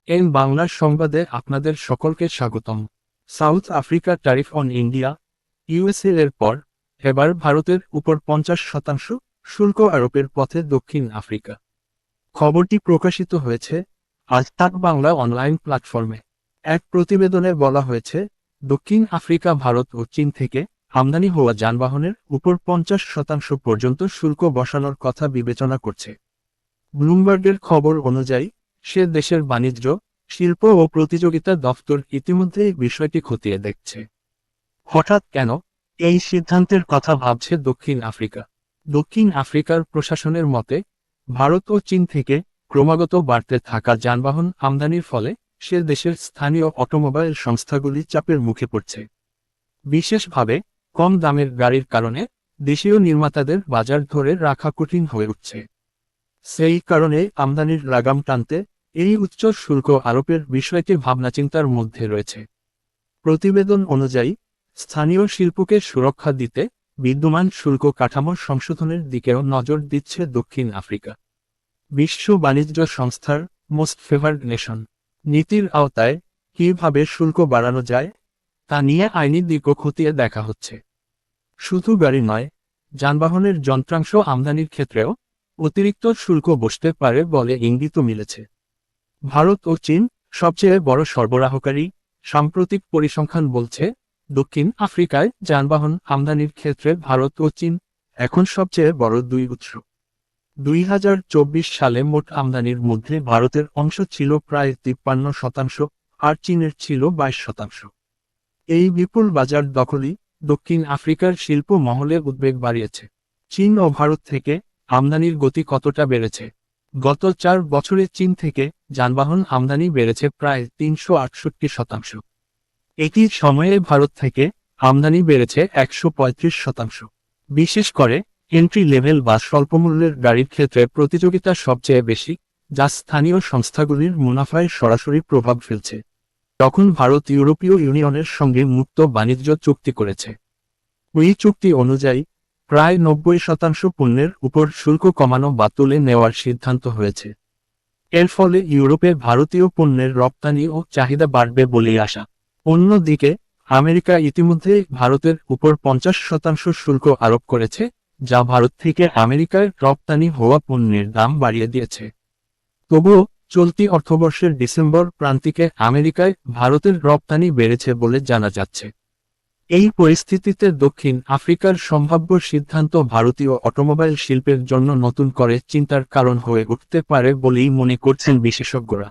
N বাংলার সংবাদে আপনাদের সকলকে স্বাগতম। South Africa tariff on India USA এর পর এবার ভারতের উপর 50% শুল্ক আরোপের পথে দক্ষিণ আফ্রিকা। খবরটি প্রকাশিত হয়েছে আজ তাক বাংলা অনলাইন প্ল্যাটফর্মে। এক প্রতিবেদনে বলা হয়েছে, দক্ষিণ আফ্রিকা ভারত ও চীন থেকে আমদানি হওয়া যানবাহনের উপর 50% পর্যন্ত শুল্ক বসানোর কথা বিবেচনা করছে। ব্লুমবার্গের খবর অনুযায়ী, সে দেশের বাণিজ্য, শিল্প ও প্রতিযোগিতা দফতর ইতিমধ্যেই বিষয়টি খতিয়ে দেখছে। হঠাৎ কেন এই সিদ্ধান্তের কথা ভাবছে দক্ষিণ আফ্রিকা? দক্ষিণ আফ্রিকার প্রশাসনের মতে, ভারত ও চীন থেকে ক্রমাগত বাড়তে থাকা যানবাহন আমদানির ফলে সে দেশের স্থানীয় অটোমোবাইল সংস্থাগুলি চাপের মুখে পড়ছে। বিশেষভাবে কম দামের গাড়ির কারণে দেশীয় নির্মাতাদের বাজার ধরে রাখা কঠিন হয়ে উঠছে। সেই কারণে আমদানির লাগাম টানতে এই উচ্চ শুল্ক আরোপের বিষয়টি ভাবনাচিন্তার মধ্যে রয়েছে। প্রতিবেদন অনুযায়ী, স্থানীয় শিল্পকে সুরক্ষা দিতে বিদ্যমান শুল্ক কাঠামো সংশোধনের দিকেও নজর দিচ্ছে দক্ষিণ আফ্রিকা। বিশ্ব বাণিজ্য সংস্থার মোস্ট ফেভার্ড নেশন নীতির আওতায় কিভাবে শুল্ক বাড়ানো যায় তা নিয়ে আইনি দিকও খতিয়ে দেখা হচ্ছে। শুধু গাড়ি নয়, যানবাহনের যন্ত্রাংশ আমদানির ক্ষেত্রেও অতিরিক্ত শুল্ক বসতে পারে বলে ইঙ্গিতও মিলেছে। ভারত ও চীন সবচেয়ে বড় সরবরাহকারী। সাম্প্রতিক পরিসংখ্যান বলছে, দক্ষিণ আফ্রিকায় যানবাহন আমদানির ক্ষেত্রে ভারত ও চীন এখন সবচেয়ে বড় দুই উৎস। 2024 সালে মোট আমদানির মধ্যে ভারতের অংশ ছিল প্রায় 53% আর চীনের ছিল 22%। এই বিপুল বাজার দখলই দক্ষিণ আফ্রিকার শিল্প মহলে উদ্বেগ বাড়িয়েছে। চীন ও ভারত থেকে আমদানির গতি কতটা বেড়েছে? গত 4 বছরে চীন থেকে যানবাহন আমদানি বেড়েছে প্রায় 368%। একই সময়ে ভারত থেকে আমদানি বেড়েছে 135%। বিশেষ করে এন্ট্রি লেভেল বা স্বল্পমূল্যের গাড়ির ক্ষেত্রে প্রতিযোগিতা সবচেয়ে বেশি, যা স্থানীয় সংস্থাগুলির মুনাফায় সরাসরি প্রভাব ফেলছে। তখন ভারত ইউরোপীয় ইউনিয়নের সঙ্গে মুক্ত বাণিজ্য চুক্তি করেছে। ওই চুক্তি অনুযায়ী প্রায় 90% পণ্যের উপর শুল্ক কমানো বা তুলে নেওয়ার সিদ্ধান্ত হয়েছে। এর ফলে ইউরোপে ভারতীয় পণ্যের রপ্তানি ও চাহিদা বাড়বে বলেই আশা। অন্যদিকে আমেরিকা ইতিমধ্যে ভারতের উপর 50% শুল্ক আরোপ করেছে, যা ভারত থেকে আমেরিকায় রপ্তানি হওয়া পণ্যের দাম বাড়িয়ে দিয়েছে। তবুও চলতি অর্থবর্ষের ডিসেম্বর প্রান্তিকে আমেরিকায় ভারতের রপ্তানি বেড়েছে বলে জানা যাচ্ছে। এই পরিস্থিতিতে দক্ষিণ আফ্রিকার সম্ভাব্য সিদ্ধান্ত ভারতীয় অটোমোবাইল শিল্পের জন্য নতুন করে চিন্তার কারণ হয়ে উঠতে পারে বলেই মনে করছেন বিশেষজ্ঞরা।